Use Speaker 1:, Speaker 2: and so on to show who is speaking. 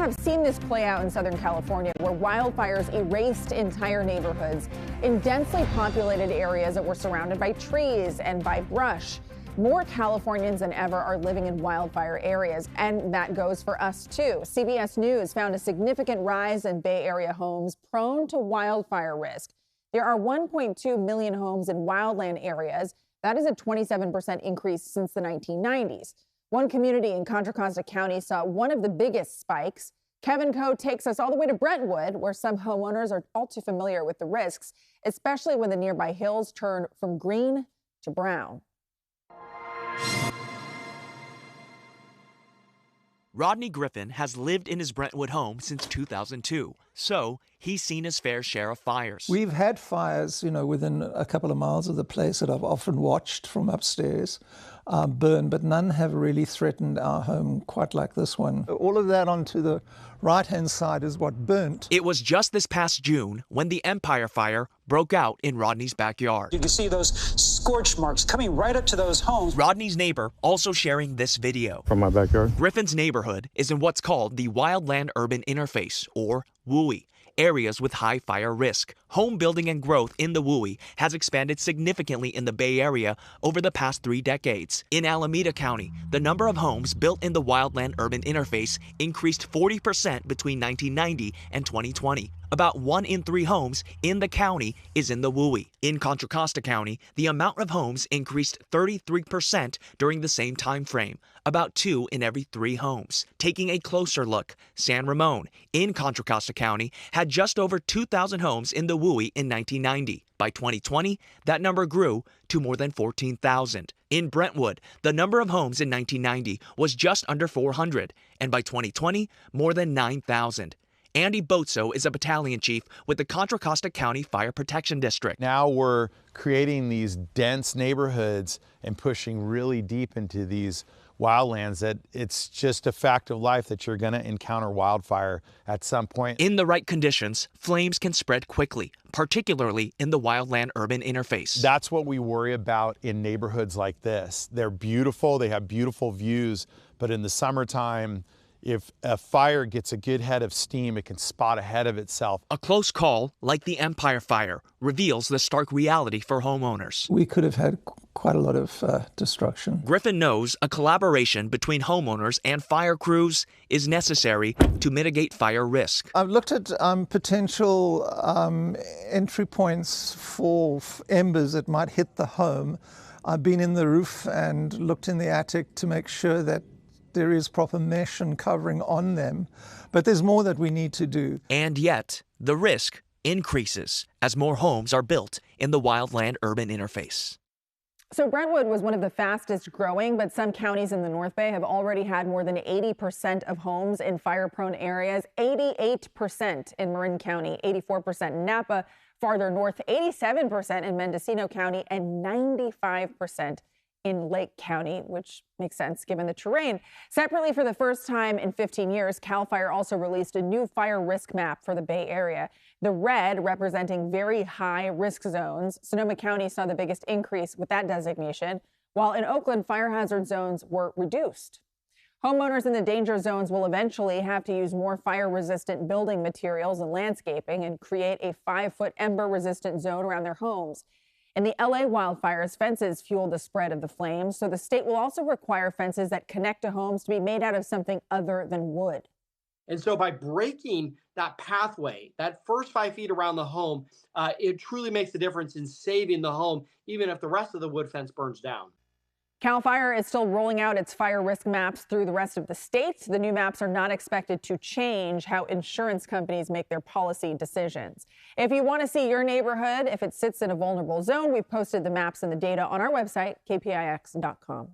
Speaker 1: have seen this play out in Southern California, where wildfires erased entire neighborhoods in densely populated areas that were surrounded by trees and by brush. More Californians than ever are living in wildfire areas, and that goes for us too. CBS News found a significant rise in Bay Area homes prone to wildfire risk. There are 1.2 million homes in wildland areas. That is a 27% increase since the 1990s. One community in Contra Costa County saw one of the biggest spikes. Kevin Coe takes us all the way to Brentwood, where some homeowners are all too familiar with the risks, especially when the nearby hills turn from green to brown.
Speaker 2: Rodney Griffin has lived in his Brentwood home since 2002, so he's seen his fair share of fires.
Speaker 3: We've had fires, within a couple of miles of the place that I've often watched from upstairs burn, but none have really threatened our home quite like this one. All of that onto the right-hand side is what burnt.
Speaker 2: It was just this past June when the Empire Fire broke out in Rodney's backyard.
Speaker 4: You can see those scorch marks coming right up to those homes.
Speaker 2: Rodney's neighbor also sharing this video.
Speaker 5: From my backyard.
Speaker 2: Griffin's neighborhood is in what's called the Wildland Urban Interface, or WUI, areas with high fire risk. Home building and growth in the WUI has expanded significantly in the Bay Area over the past 3 decades. In Alameda County, the number of homes built in the Wildland Urban Interface increased 40% between 1990 and 2020. About 1 in 3 homes in the county is in the WUI. In Contra Costa County, the amount of homes increased 33% during the same time frame, about 2 in every 3 homes. Taking a closer look, San Ramon in Contra Costa County had just over 2,000 homes in the WUI in 1990. By 2020, that number grew to more than 14,000. In Brentwood, the number of homes in 1990 was just under 400, and by 2020, more than 9,000. Andy Bozzo is a battalion chief with the Contra Costa County Fire Protection District.
Speaker 5: Now we're creating these dense neighborhoods and pushing really deep into these wildlands that it's just a fact of life that you're going to encounter wildfire at some point.
Speaker 2: In the right conditions, flames can spread quickly, particularly in the Wildland Urban Interface.
Speaker 5: That's what we worry about in neighborhoods like this. They're beautiful, they have beautiful views, but in the summertime, if a fire gets a good head of steam, it can spot ahead of itself.
Speaker 2: A close call, like the Empire Fire, reveals the stark reality for homeowners.
Speaker 3: We could have had quite a lot of destruction.
Speaker 2: Griffin knows a collaboration between homeowners and fire crews is necessary to mitigate fire risk.
Speaker 3: I've looked at potential entry points for embers that might hit the home. I've been in the roof and looked in the attic to make sure that there is proper mesh and covering on them, but there's more that we need to do.
Speaker 2: And yet, the risk increases as more homes are built in the Wildland Urban Interface.
Speaker 1: So Brentwood was one of the fastest growing, but some counties in the North Bay have already had more than 80% of homes in fire-prone areas, 88% in Marin County, 84% in Napa, farther north, 87% in Mendocino County, and 95% in Lake County, which makes sense given the terrain. Separately, for the first time in 15 years, CAL FIRE also released a new fire risk map for the Bay Area. The red representing very high risk zones. Sonoma County saw the biggest increase with that designation, while in Oakland, fire hazard zones were reduced. Homeowners in the danger zones will eventually have to use more fire-resistant building materials and landscaping and create a 5-foot ember-resistant zone around their homes. In the LA wildfires, fences fueled the spread of the flames, so the state will also require fences that connect to homes to be made out of something other than wood.
Speaker 6: And so by breaking that pathway, that first 5 feet around the home, it truly makes a difference in saving the home, even if the rest of the wood fence burns down.
Speaker 1: CAL FIRE is still rolling out its fire risk maps through the rest of the state. The new maps are not expected to change how insurance companies make their policy decisions. If you want to see your neighborhood, if it sits in a vulnerable zone, we've posted the maps and the data on our website, kpix.com.